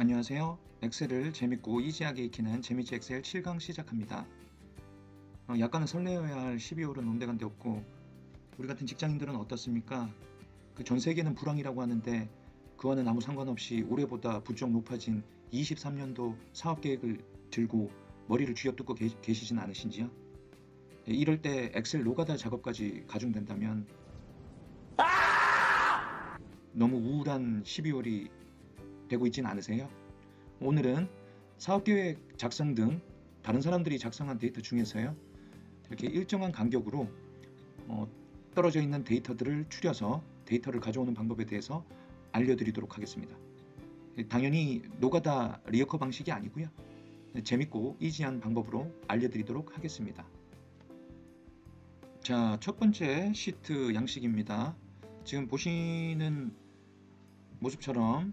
안녕하세요. 엑셀을 재밌고 이지하게 익히는 재미지 엑셀 7강 시작합니다. 약간은 설레어야 할 12월은 온데간데 없고 우리 같은 직장인들은 어떻습니까? 그 전 세계는 불황이라고 하는데 그와는 아무 상관없이 올해보다 부쩍 높아진 23년도 사업 계획을 들고 머리를 쥐어뜯고 계시진 않으신지요? 이럴 때 엑셀 노가다 작업까지 가중된다면 너무 우울한 12월이 되고 있진 않으세요? 오늘은 사업계획 작성 등 다른 사람들이 작성한 데이터 중에서요, 이렇게 일정한 간격으로 떨어져 있는 데이터들을 추려서 데이터를 가져오는 방법에 대해서 알려드리도록 하겠습니다. 당연히 노가다 리어커 방식이 아니고요, 재밌고 이지한 방법으로 알려드리도록 하겠습니다. 자, 첫 번째 시트 양식입니다. 지금 보시는 모습처럼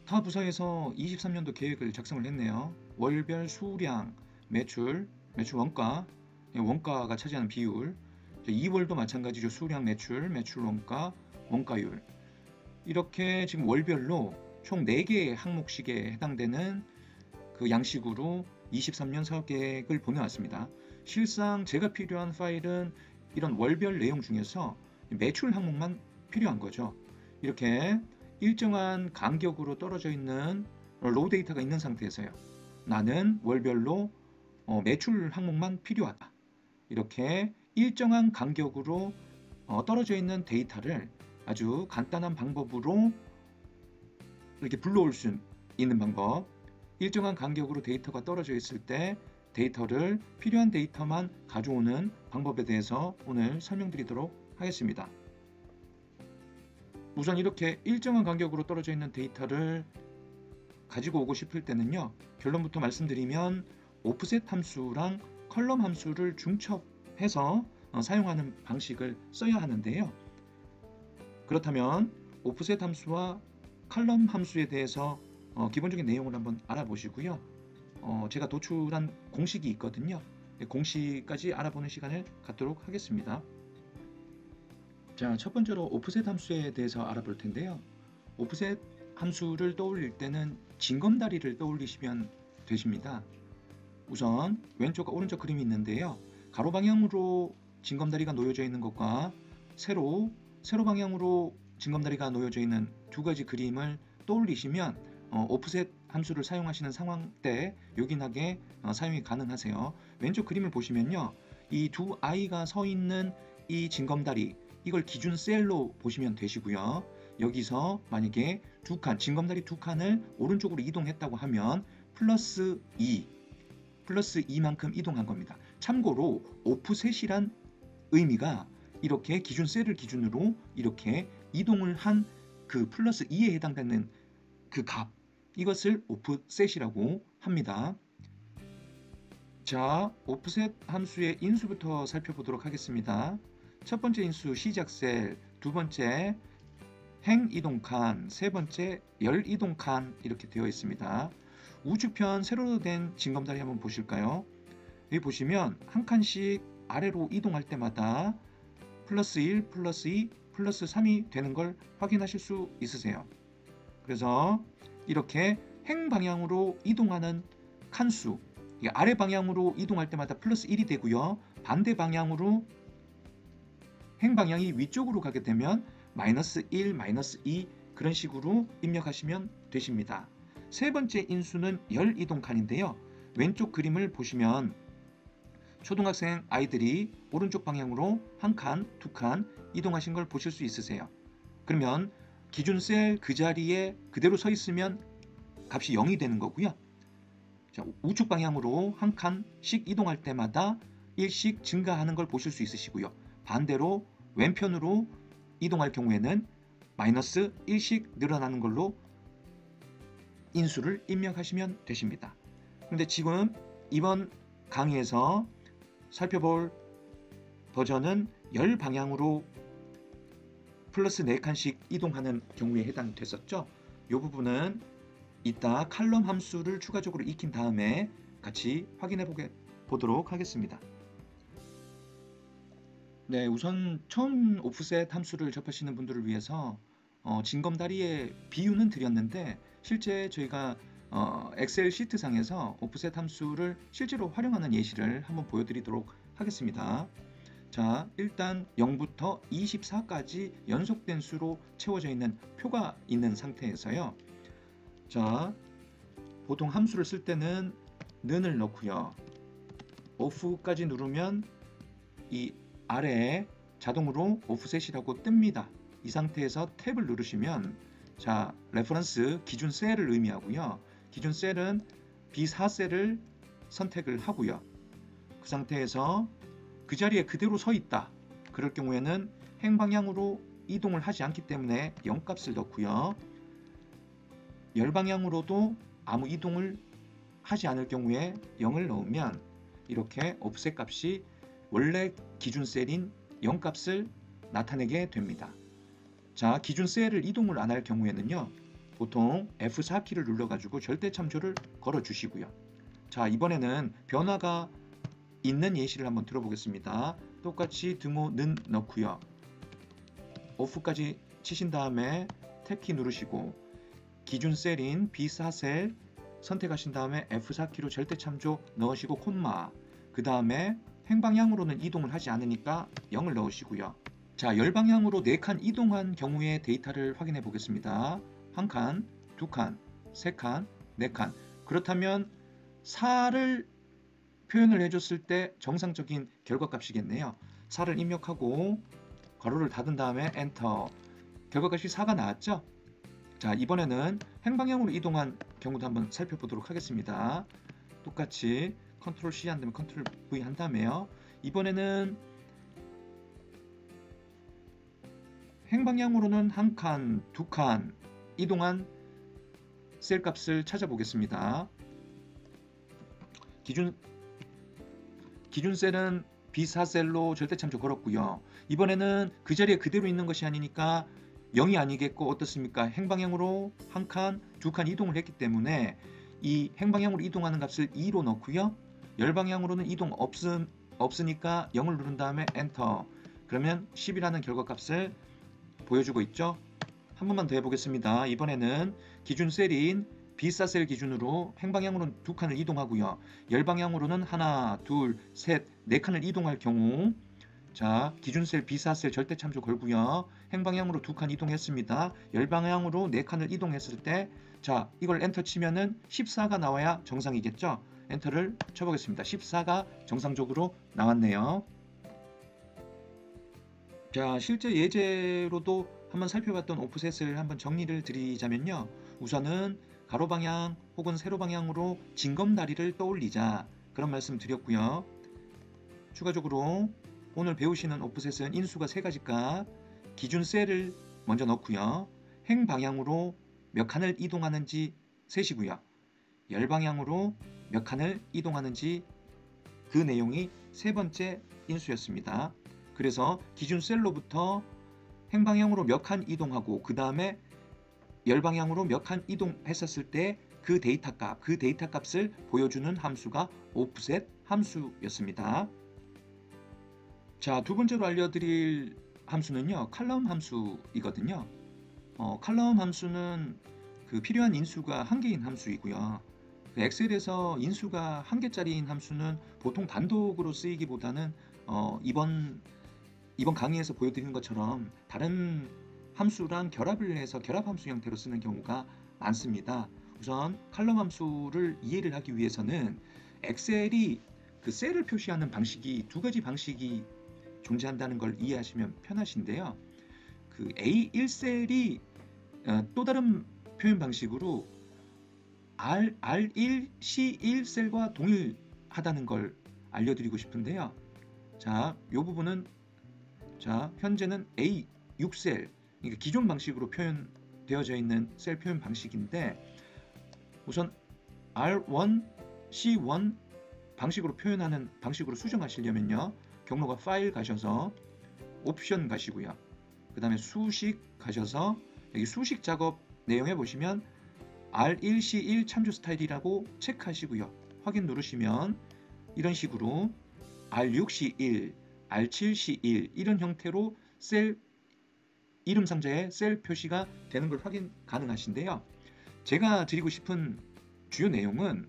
타 부서에서 23년도 계획을 작성을 했네요. 월별 수량, 매출 원가, 원가가 차지하는 비율. 2월도 마찬가지죠. 수량, 매출 원가, 원가율. 이렇게 지금 월별로 총 4개의 항목씩에 해당되는 그 양식으로 23년 사업계획을 보내왔습니다. 실상 제가 필요한 파일은 이런 월별 내용 중에서 매출 항목만 필요한 거죠. 이렇게 일정한 간격으로 떨어져 있는 로우 데이터가 있는 상태에서요, 나는 월별로 매출 항목만 필요하다, 이렇게 일정한 간격으로 떨어져 있는 데이터를 아주 간단한 방법으로 이렇게 불러올 수 있는 방법, 일정한 간격으로 데이터가 떨어져 있을 때 데이터를 필요한 데이터만 가져오는 방법에 대해서 오늘 설명드리도록 하겠습니다. 우선 이렇게 일정한 간격으로 떨어져 있는 데이터를 가지고 오고 싶을 때는요, 결론부터 말씀드리면 오프셋 함수랑 컬럼 함수를 중첩해서 사용하는 방식을 써야 하는데요. 그렇다면 오프셋 함수와 컬럼 함수에 대해서 기본적인 내용을 한번 알아보시고요. 제가 도출한 공식이 있거든요. 공식까지 알아보는 시간을 갖도록 하겠습니다. 자, 첫 번째로 오프셋 함수에 대해서 알아볼 텐데요. 오프셋 함수를 떠올릴 때는 징검다리를 떠올리시면 되십니다. 우선 왼쪽과 오른쪽 그림이 있는데요. 가로 방향으로 징검다리가 놓여져 있는 것과 세로 방향으로 징검다리가 놓여져 있는 두 가지 그림을 떠올리시면 오프셋 함수를 사용하시는 상황 때 요긴하게 사용이 가능하세요. 왼쪽 그림을 보시면요, 이 두 아이가 서 있는 이 징검다리, 이걸 기준 셀로 보시면 되시고요. 여기서 만약에 징검다리 두 칸을 오른쪽으로 이동했다고 하면 플러스 2만큼 이동한 겁니다. 참고로 오프셋이란 의미가 이렇게 기준 셀을 기준으로 이렇게 이동을 한 그 플러스 2에 해당되는 그 값, 이것을 오프셋이라고 합니다. 자, 오프셋 함수의 인수부터 살펴보도록 하겠습니다. 첫 번째 인수 시작 셀, 두 번째 행 이동 칸, 세 번째 열 이동 칸, 이렇게 되어 있습니다. 우측편 세로로 된 징검다리 한번 보실까요? 여기 보시면 한 칸씩 아래로 이동할 때마다 플러스 1, 플러스 2, 플러스 3이 되는 걸 확인하실 수 있으세요. 그래서 이렇게 행 방향으로 이동하는 칸수, 아래 방향으로 이동할 때마다 플러스 1이 되고요. 반대 방향으로 행 방향이 위쪽으로 가게 되면 마이너스 1, 마이너스 2, 그런 식으로 입력하시면 되십니다. 세 번째 인수는 열 이동 칸인데요. 왼쪽 그림을 보시면 초등학생 아이들이 오른쪽 방향으로 한 칸, 두 칸 이동하신 걸 보실 수 있으세요. 그러면 기준 셀 그 자리에 그대로 서 있으면 값이 0이 되는 거고요. 자, 우측 방향으로 한 칸씩 이동할 때마다 1씩 증가하는 걸 보실 수 있으시고요. 반대로 왼편으로 이동할 경우에는 마이너스 1씩 늘어나는 걸로 인수를 입력하시면 되십니다. 그런데 지금 이번 강의에서 살펴볼 버전은 열 방향으로 플러스 4칸씩 이동하는 경우에 해당이 됐었죠. 이 부분은 이따 칼럼 함수를 추가적으로 익힌 다음에 같이 확인해 보도록 하겠습니다. 네, 우선 처음 오프셋 함수를 접하시는 분들을 위해서 징검다리의 비유는 드렸는데 실제 저희가 엑셀 시트상에서 오프셋 함수를 실제로 활용하는 예시를 한번 보여드리도록 하겠습니다. 자, 일단 0부터 24까지 연속된 수로 채워져 있는 표가 있는 상태에서요. 자, 보통 함수를 쓸 때는 는을 넣고요. off까지 누르면 이 아래에 자동으로 오프셋이라고 뜹니다. 이 상태에서 탭을 누르시면 자, 레퍼런스 기준 셀을 의미하고요. 기준 셀은 B4셀을 선택을 하고요. 그 상태에서 그 자리에 그대로 서 있다. 그럴 경우에는 행방향으로 이동을 하지 않기 때문에 0값을 넣고요. 열방향으로도 아무 이동을 하지 않을 경우에 0을 넣으면 이렇게 오프셋 값이 원래 기준 셀인 0값을 나타내게 됩니다. 자, 기준 셀을 이동을 안 할 경우에는요. 보통 F4키를 눌러가지고 절대 참조를 걸어 주시고요. 자, 이번에는 변화가 있는 예시를 한번 들어보겠습니다. 똑같이 등호는 넣고요. 오프까지 치신 다음에 탭키 누르시고 기준 셀인 B4셀 선택하신 다음에 F4키로 절대 참조 넣으시고 콤마, 그 다음에 행방향으로는 이동을 하지 않으니까 0을 넣으시고요. 자, 열방향으로 4칸 이동한 경우의 데이터를 확인해 보겠습니다. 1칸, 2칸, 3칸, 4칸. 그렇다면 4를 표현을 해줬을 때 정상적인 결과값이겠네요. 4를 입력하고 괄호를 닫은 다음에 엔터. 결과값이 4가 나왔죠? 자, 이번에는 행방향으로 이동한 경우도 한번 살펴보도록 하겠습니다. 똑같이 컨트롤 C 한 다음에 컨트롤 V 한 다음에요. 이번에는 행방향으로는 1칸, 2칸 이동한 셀 값을 찾아보겠습니다. 기준 셀은 B4셀로 절대 참조 걸었고요. 이번에는 그 자리에 그대로 있는 것이 아니니까 0이 아니겠고 어떻습니까? 행방향으로 1칸, 2칸 이동을 했기 때문에 이 행방향으로 이동하는 값을 2로 넣고요. 열방향으로는 이동 없으니까 0을 누른 다음에 엔터. 그러면 10이라는 결과값을 보여주고 있죠. 한 번만 더 해보겠습니다. 이번에는 기준 셀인 B4셀 기준으로 행방향으로는 2칸을 이동하고요. 열방향으로는 하나, 둘, 셋, 4칸을 이동할 경우 자, 기준 셀 B4셀 절대 참조 걸고요. 행방향으로 2칸 이동했습니다. 열방향으로 4칸을 이동했을 때 자, 이걸 엔터 치면은 14가 나와야 정상이겠죠. 엔터를 쳐보겠습니다. 14가 정상적으로 나왔네요. 자, 실제 예제로도 한번 살펴봤던 오프셋을 한번 정리를 드리자면요. 우선은 가로 방향 혹은 세로 방향으로 징검다리를 떠올리자 그런 말씀 드렸고요. 추가적으로 오늘 배우시는 오프셋은 인수가 3가지가 기준 셀을 먼저 넣고요. 행 방향으로 몇 칸을 이동하는지 세시고요. 열 방향으로 몇 칸을 이동하는지 그 내용이 3번째 인수였습니다. 그래서 기준 셀로부터 행 방향으로 몇 칸 이동하고 그 다음에 열 방향으로 몇 칸 이동했었을 때 그 데이터 값을 보여주는 함수가 오프셋 함수였습니다. 자, 두 번째로 알려드릴 함수는요, 칼럼 함수이거든요. 칼럼 함수는 그 필요한 인수가 1개인 함수이고요. 그 엑셀에서 인수가 1개짜리인 함수는 보통 단독으로 쓰이기보다는 이번 강의에서 보여드린 것처럼 다른 함수랑 결합을 해서 결합함수 형태로 쓰는 경우가 많습니다. 우선 칼럼 함수를 이해를 하기 위해서는 엑셀이 그 셀을 표시하는 방식이 2가지 방식이 존재한다는 걸 이해하시면 편하신데요. 그 A1셀이 또 다른 표현 방식으로 R1, C1 셀과 동일하다는 걸 알려드리고 싶은데요. 자, 이 부분은 자, 현재는 A6셀, 그러니까 기존 방식으로 표현되어져 있는 셀 표현 방식인데 우선 R1, C1 방식으로 표현하는 방식으로 수정하시려면요. 경로가 파일 가셔서 옵션 가시고요. 그 다음에 수식 가셔서 여기 수식 작업 내용에 보시면 R1, C1 참조 스타일이라고 체크하시고요. 확인 누르시면 이런 식으로 R6, C1, R7, C1 이런 형태로 셀 이름 상자에 셀 표시가 되는 걸 확인 가능하신데요. 제가 드리고 싶은 주요 내용은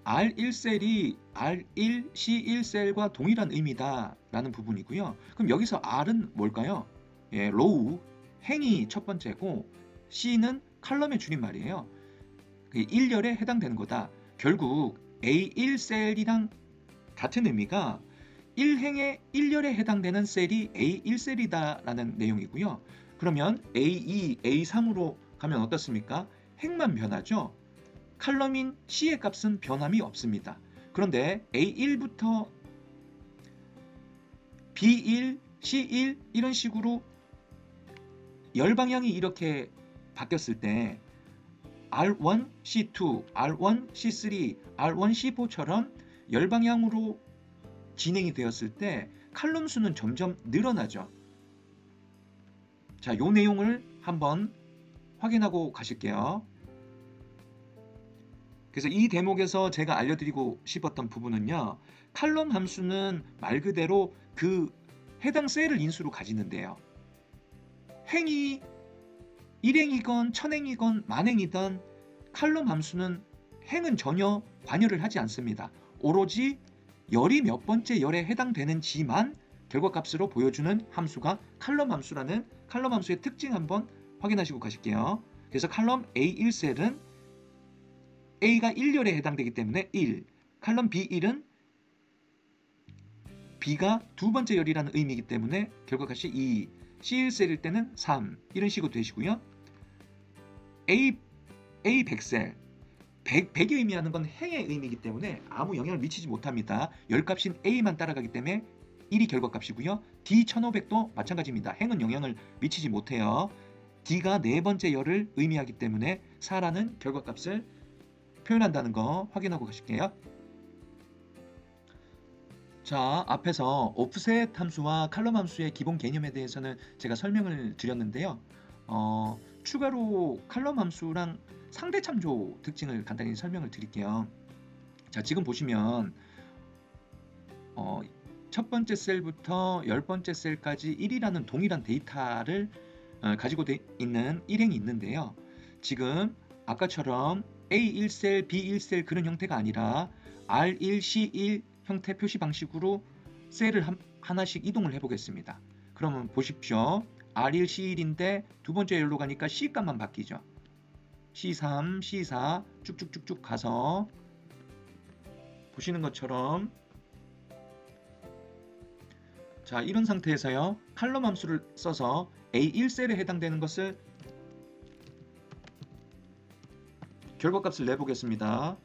R1셀이 R1, C1셀과 동일한 의미다 라는 부분이고요. 그럼 여기서 R은 뭘까요? 예, 로우, 행이 첫 번째고 C는 칼럼의 줄임말이에요. 1열에 해당되는 거다. 결국 A1셀이랑 같은 의미가 1행의 1열에 해당되는 셀이 A1셀이다 라는 내용이고요. 그러면 A2, A3으로 가면 어떻습니까? 행만 변하죠. 칼럼인 C의 값은 변함이 없습니다. 그런데 A1부터 B1, C1 이런 식으로 열 방향이 이렇게 바뀌었을 때 R1, C2, R1, C3, R1, C4처럼 열 방향으로 진행이 되었을 때 칼럼 수는 점점 늘어나죠. 자, 요 내용을 한번 확인하고 가실게요. 그래서 이 대목에서 제가 알려드리고 싶었던 부분은요. 칼럼 함수는 말 그대로 그 해당 셀을 인수로 가지는데요. 행이 1행이건 1000행이건 만행이든 칼럼 함수는 행은 전혀 관여를 하지 않습니다. 오로지 열이 몇 번째 열에 해당되는지만 결과값으로 보여주는 함수가 칼럼 함수라는 칼럼 함수의 특징 한번 확인하시고 가실게요. 그래서 칼럼 A1셀은 A가 1열에 해당되기 때문에 1, 칼럼 B1은 B가 두 번째 열이라는 의미이기 때문에 결과값이 2, C1셀일 때는 3 이런 식으로 되시고요. A 100셀 100의 의미하는 건 행의 의미이기 때문에 아무 영향을 미치지 못합니다. 열값인 A만 따라가기 때문에 1이 결과값이고요. D 1500도 마찬가지입니다. 행은 영향을 미치지 못해요. D가 네 번째 열을 의미하기 때문에 4라는 결과값을 표현한다는 거 확인하고 가실게요. 자, 앞에서 오프셋 함수와 칼럼 함수의 기본 개념에 대해서는 제가 설명을 드렸는데요. 추가로 칼럼 함수랑 상대 참조 특징을 간단히 설명을 드릴게요. 자, 지금 보시면 첫 번째 셀부터 10번째 셀까지 1이라는 동일한 데이터를 가지고 있는 1행이 있는데요. 지금 아까처럼 A1셀, B1셀 그런 형태가 아니라 R1, C1 형태 표시 방식으로 셀을 하나씩 이동을 해보겠습니다. 그러면 보십시오. R1, C1인데 두 번째 열로 가니까 C 값만 바뀌죠. C3, C4 쭉쭉쭉쭉 가서 보시는 것처럼 자, 이런 상태에서요. 칼럼 함수를 써서 A1셀에 해당되는 것을 결과값을 내보겠습니다.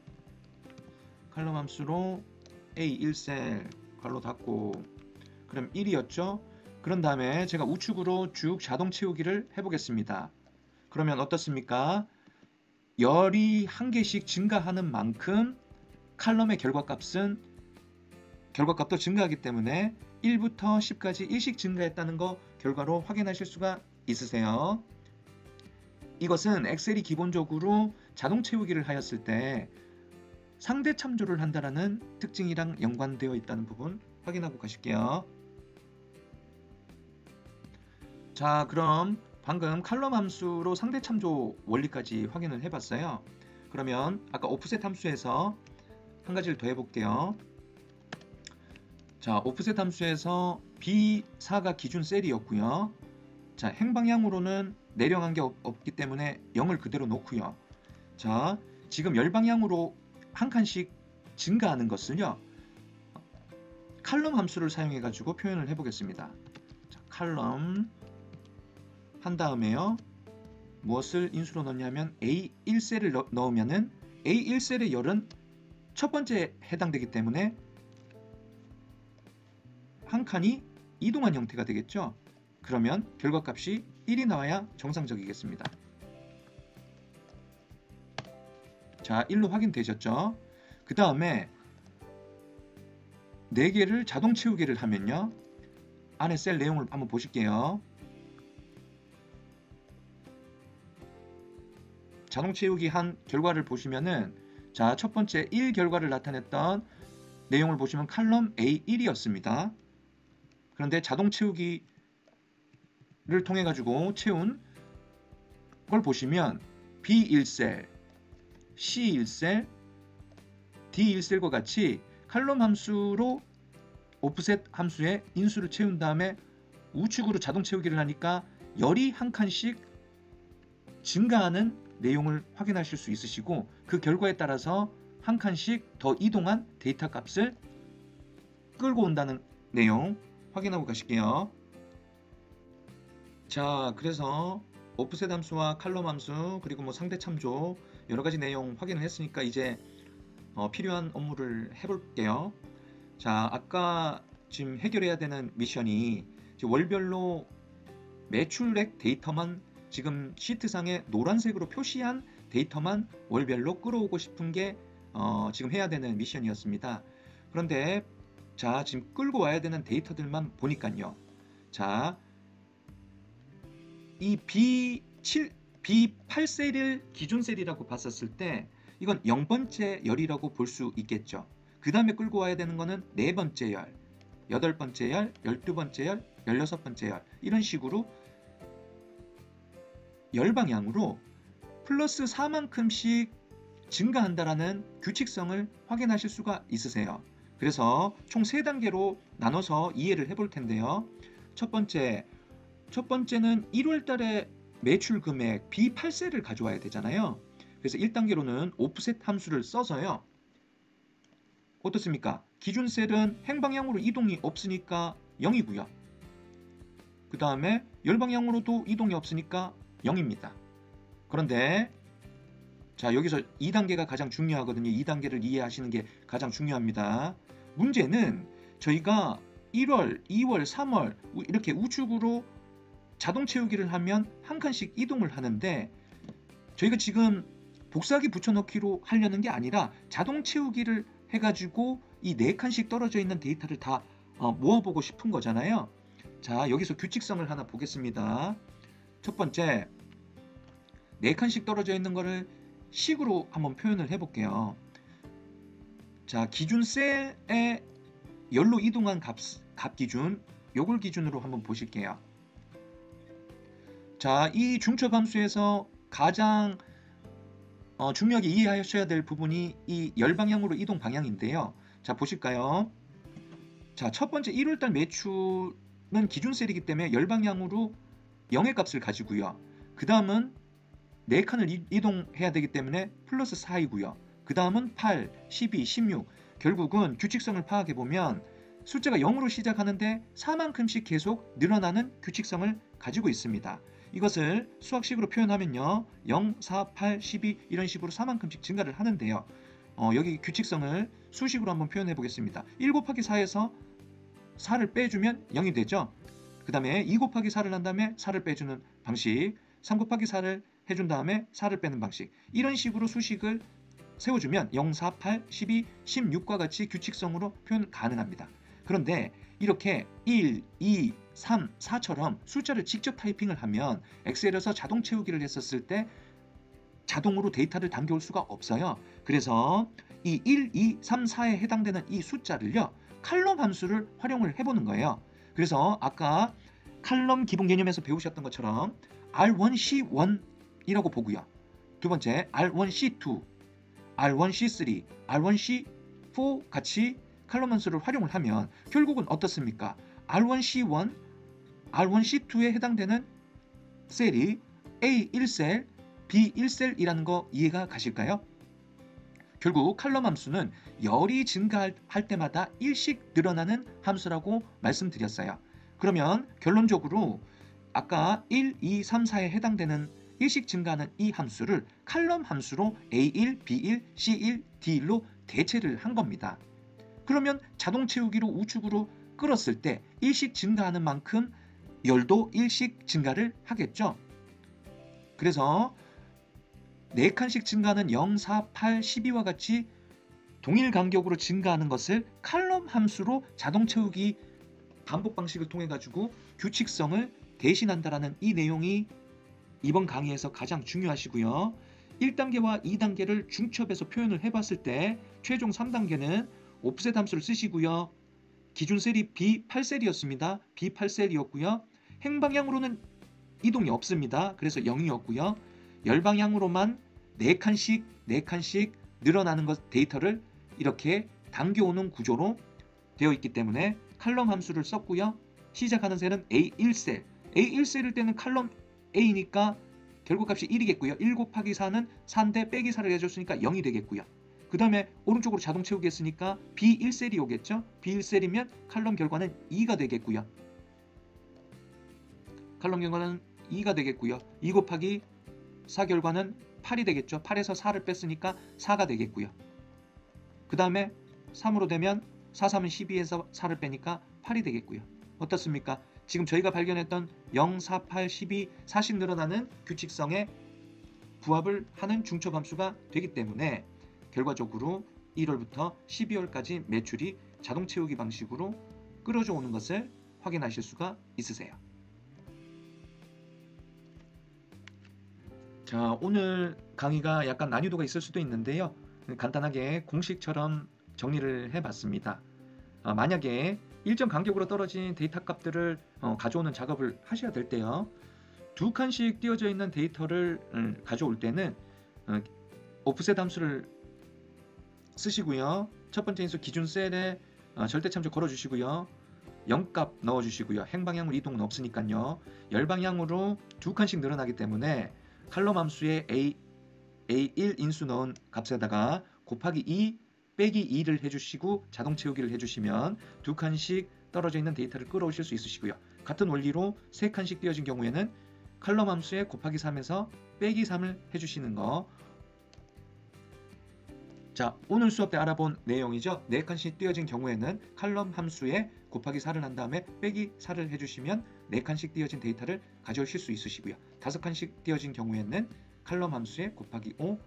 칼럼 함수로 A1셀 괄호 닫고 그럼 1이었죠. 그런 다음에 제가 우측으로 쭉 자동 채우기를 해보겠습니다. 그러면 어떻습니까? 열이 한 개씩 증가하는 만큼 칼럼의 결과값도 증가하기 때문에 1부터 10까지 1씩 증가했다는 거 결과로 확인하실 수가 있으세요. 이것은 엑셀이 기본적으로 자동 채우기를 하였을 때 상대 참조를 한다는 특징이랑 연관되어 있다는 부분 확인하고 가실게요. 자, 그럼 방금 칼럼 함수로 상대 참조 원리까지 확인을 해봤어요. 그러면 아까 오프셋 함수에서 한 가지를 더 해볼게요. 자, 오프셋 함수에서 B4가 기준 셀이었고요. 자, 행방향으로는 내려간 게 없기 때문에 0을 그대로 놓고요. 자, 지금 열방향으로 한 칸씩 증가하는 것은요. 칼럼 함수를 사용해 가지고 표현을 해보겠습니다. 자, 칼럼 한 다음에요. 무엇을 인수로 넣냐면 A1셀을 넣으면은 A1셀의 열은 첫 번째 해당되기 때문에 한 칸이 이동한 형태가 되겠죠. 그러면 결과값이 1이 나와야 정상적이겠습니다. 자, 1로 확인되셨죠? 그 다음에 4개를 자동 채우기를 하면요. 안에 셀 내용을 한번 보실게요. 자동 채우기 한 결과를 보시면은 자, 첫 번째 1 결과를 나타냈던 내용을 보시면 칼럼 A1이었습니다. 그런데 자동 채우기를 통해 가지고 채운 걸 보시면 B1셀, C1셀, D1셀과 같이 칼럼 함수로 오프셋 함수에 인수를 채운 다음에 우측으로 자동 채우기를 하니까 열이 한 칸씩 증가하는 내용을 확인하실 수 있으시고, 그 결과에 따라서 한 칸씩 더 이동한 데이터 값을 끌고 온다는 내용 확인하고 가실게요. 자, 그래서 오프셋 함수와 칼럼 함수 그리고 뭐 상대 참조 여러 가지 내용 확인을 했으니까 이제 필요한 업무를 해볼게요. 자, 아까 지금 해결해야 되는 미션이 월별로 매출액 데이터만, 지금 시트상에 노란색으로 표시한 데이터만 월별로 끌어오고 싶은 게 지금 해야 되는 미션이었습니다. 그런데 자, 지금 끌고 와야 되는 데이터들만 보니까요. 자, 이 B8셀을 기준셀이라고 봤었을 때 이건 0번째 열이라고 볼 수 있겠죠. 그 다음에 끌고 와야 되는 거는 4번째 열, 8번째 열, 12번째 열, 16번째 열, 이런 식으로 열 방향으로 플러스 4만큼씩 증가한다라는 규칙성을 확인하실 수가 있으세요. 그래서 총 3단계로 나눠서 이해를 해볼 텐데요. 첫 번째는 1월 달에 매출 금액 B8셀을 가져와야 되잖아요. 그래서 1단계로는 오프셋 함수를 써서요. 어떻습니까? 기준셀은 행방향으로 이동이 없으니까 0이고요. 그 다음에 열방향으로도 이동이 없으니까 0입니다. 그런데 자, 여기서 2단계가 가장 중요하거든요. 2단계를 이해하시는 게 가장 중요합니다. 문제는 저희가 1월, 2월, 3월 이렇게 우측으로 자동 채우기를 하면 한 칸씩 이동을 하는데, 저희가 지금 복사기 붙여넣기로 하려는 게 아니라 자동 채우기를 해가지고 이 4칸씩 떨어져 있는 데이터를 다 모아보고 싶은 거잖아요. 자, 여기서 규칙성을 하나 보겠습니다. 첫 번째, 4칸씩 떨어져 있는 거를 식으로 한번 표현을 해볼게요. 자, 기준 셀에 열로 이동한 값 기준, 요걸 기준으로 한번 보실게요. 자, 이 중첩 함수에서 가장 중요하게 이해하셔야 될 부분이 이 열 방향으로 이동 방향인데요. 자, 보실까요? 자, 첫 번째 1월달 매출은 기준 셀이기 때문에 열 방향으로 0의 값을 가지고요. 그 다음은 4칸을 이동해야 되기 때문에 플러스 4이고요. 그 다음은 8, 12, 16. 결국은 규칙성을 파악해보면 숫자가 0으로 시작하는데 4만큼씩 계속 늘어나는 규칙성을 가지고 있습니다. 이것을 수학식으로 표현하면요, 0, 4, 8, 12 이런 식으로 4만큼씩 증가를 하는데요. 여기 규칙성을 수식으로 한번 표현해 보겠습니다. 1 곱하기 4에서 4를 빼주면 0이 되죠. 그 다음에 2 곱하기 4를 한 다음에 4를 빼주는 방식, 3 곱하기 4를 해준 다음에 4를 빼는 방식, 이런 식으로 수식을 세워주면 0, 4, 8, 12, 16과 같이 규칙성으로 표현 가능합니다. 그런데 이렇게 1, 2, 3, 4처럼 숫자를 직접 타이핑을 하면 엑셀에서 자동 채우기를 했었을 때 자동으로 데이터를 당겨올 수가 없어요. 그래서 이 1, 2, 3, 4에 해당되는 이 숫자를요, 칼럼 함수를 활용을 해보는 거예요. 그래서 아까 칼럼 기본 개념에서 배우셨던 것처럼 R1C1이라고 보고요. 두 번째 R1C2, R1C3, R1C4 같이 칼럼 함수를 활용을 하면 결국은 어떻습니까? R1C1, R1C2에 해당되는 셀이 A1셀, B1셀이라는 거 이해가 가실까요? 결국 칼럼 함수는 열이 증가할 때마다 1씩 늘어나는 함수라고 말씀드렸어요. 그러면 결론적으로 아까 1, 2, 3, 4에 해당되는 1씩 증가하는 이 함수를 칼럼 함수로 A1, B1, C1, D1로 대체를 한 겁니다. 그러면 자동 채우기로 우측으로 끌었을 때 1씩 증가하는 만큼 열도 1씩 증가를 하겠죠. 그래서 4칸씩 증가하는 0, 4, 8, 12와 같이 동일 간격으로 증가하는 것을 칼럼 함수로 자동 채우기 반복 방식을 통해 가지고 규칙성을 대신한다라는 이 내용이 이번 강의에서 가장 중요하시고요. 1단계와 2단계를 중첩해서 표현을 해봤을 때 최종 3단계는 오프셋 함수를 쓰시고요. 기준 셀이 B8셀이었습니다. B8셀이었고요. 행방향으로는 이동이 없습니다. 그래서 0이었고요. 열방향으로만 4칸씩 늘어나는 데이터를 이렇게 당겨오는 구조로 되어 있기 때문에 칼럼 함수를 썼고요. 시작하는 셀은 A1셀. A1셀일 때는 칼럼 A니까 결과값이 1이겠고요. 1 곱하기 4는 4인데 빼기 4를 해줬으니까 0이 되겠고요. 그 다음에 오른쪽으로 자동 채우기 했으니까 B1셀이 오겠죠. B1셀이면 칼럼 결과는 2가 되겠고요. 칼럼 결과는 2가 되겠고요. 2 곱하기 4 결과는 8이 되겠죠. 8에서 4를 뺐으니까 4가 되겠고요. 그 다음에 3으로 되면 4, 3은 12에서 4를 빼니까 8이 되겠고요. 어떻습니까? 지금 저희가 발견했던 0, 4, 8, 12, 40 늘어나는 규칙성에 부합을 하는 중첩함수가 되기 때문에 결과적으로 1월부터 12월까지 매출이 자동 채우기 방식으로 끌어져 오는 것을 확인하실 수가 있으세요. 자, 오늘 강의가 약간 난이도가 있을 수도 있는데요. 간단하게 공식처럼 정리를 해봤습니다. 만약에 일정 간격으로 떨어진 데이터 값들을 가져오는 작업을 하셔야 될 때요. 2칸씩 띄어져 있는 데이터를 가져올 때는 오프셋 함수를 쓰시고요. 첫 번째 인수 기준 셀에 절대 참조 걸어주시고요. 0값 넣어주시고요. 행방향으로 이동은 없으니까요. 열방향으로 2칸씩 늘어나기 때문에 칼럼 함수에 A1 인수 넣은 값에다가 곱하기 2 빼기 2를 해주시고 자동 채우기를 해주시면 2칸씩 떨어져 있는 데이터를 끌어오실 수 있으시고요. 같은 원리로 3칸씩 띄어진 경우에는 칼럼 함수에 곱하기 3에서 빼기 3을 해주시는 거. 자, 오늘 수업 때 알아본 내용이죠. 4칸씩 띄어진 경우에는 칼럼 함수에 곱하기 4를 한 다음에 빼기 4를 해주시면 4칸씩 띄어진 데이터를 가져오실 수 있으시고요. 5칸씩 띄어진 경우에는 칼럼 함수에 곱하기 5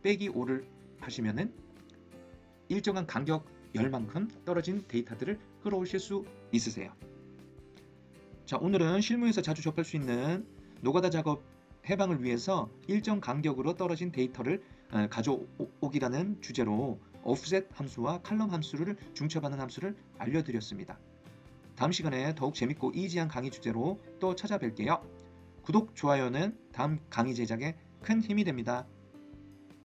빼기 5를 하시면은 일정한 간격 열만큼 떨어진 데이터들을 끌어오실 수 있으세요. 자, 오늘은 실무에서 자주 접할 수 있는 노가다 작업 해방을 위해서 일정 간격으로 떨어진 데이터를 가져오기라는 주제로 오프셋 함수와 칼럼 함수를 중첩하는 함수를 알려드렸습니다. 다음 시간에 더욱 재밌고 이지한 강의 주제로 또 찾아뵐게요. 구독, 좋아요는 다음 강의 제작에 큰 힘이 됩니다.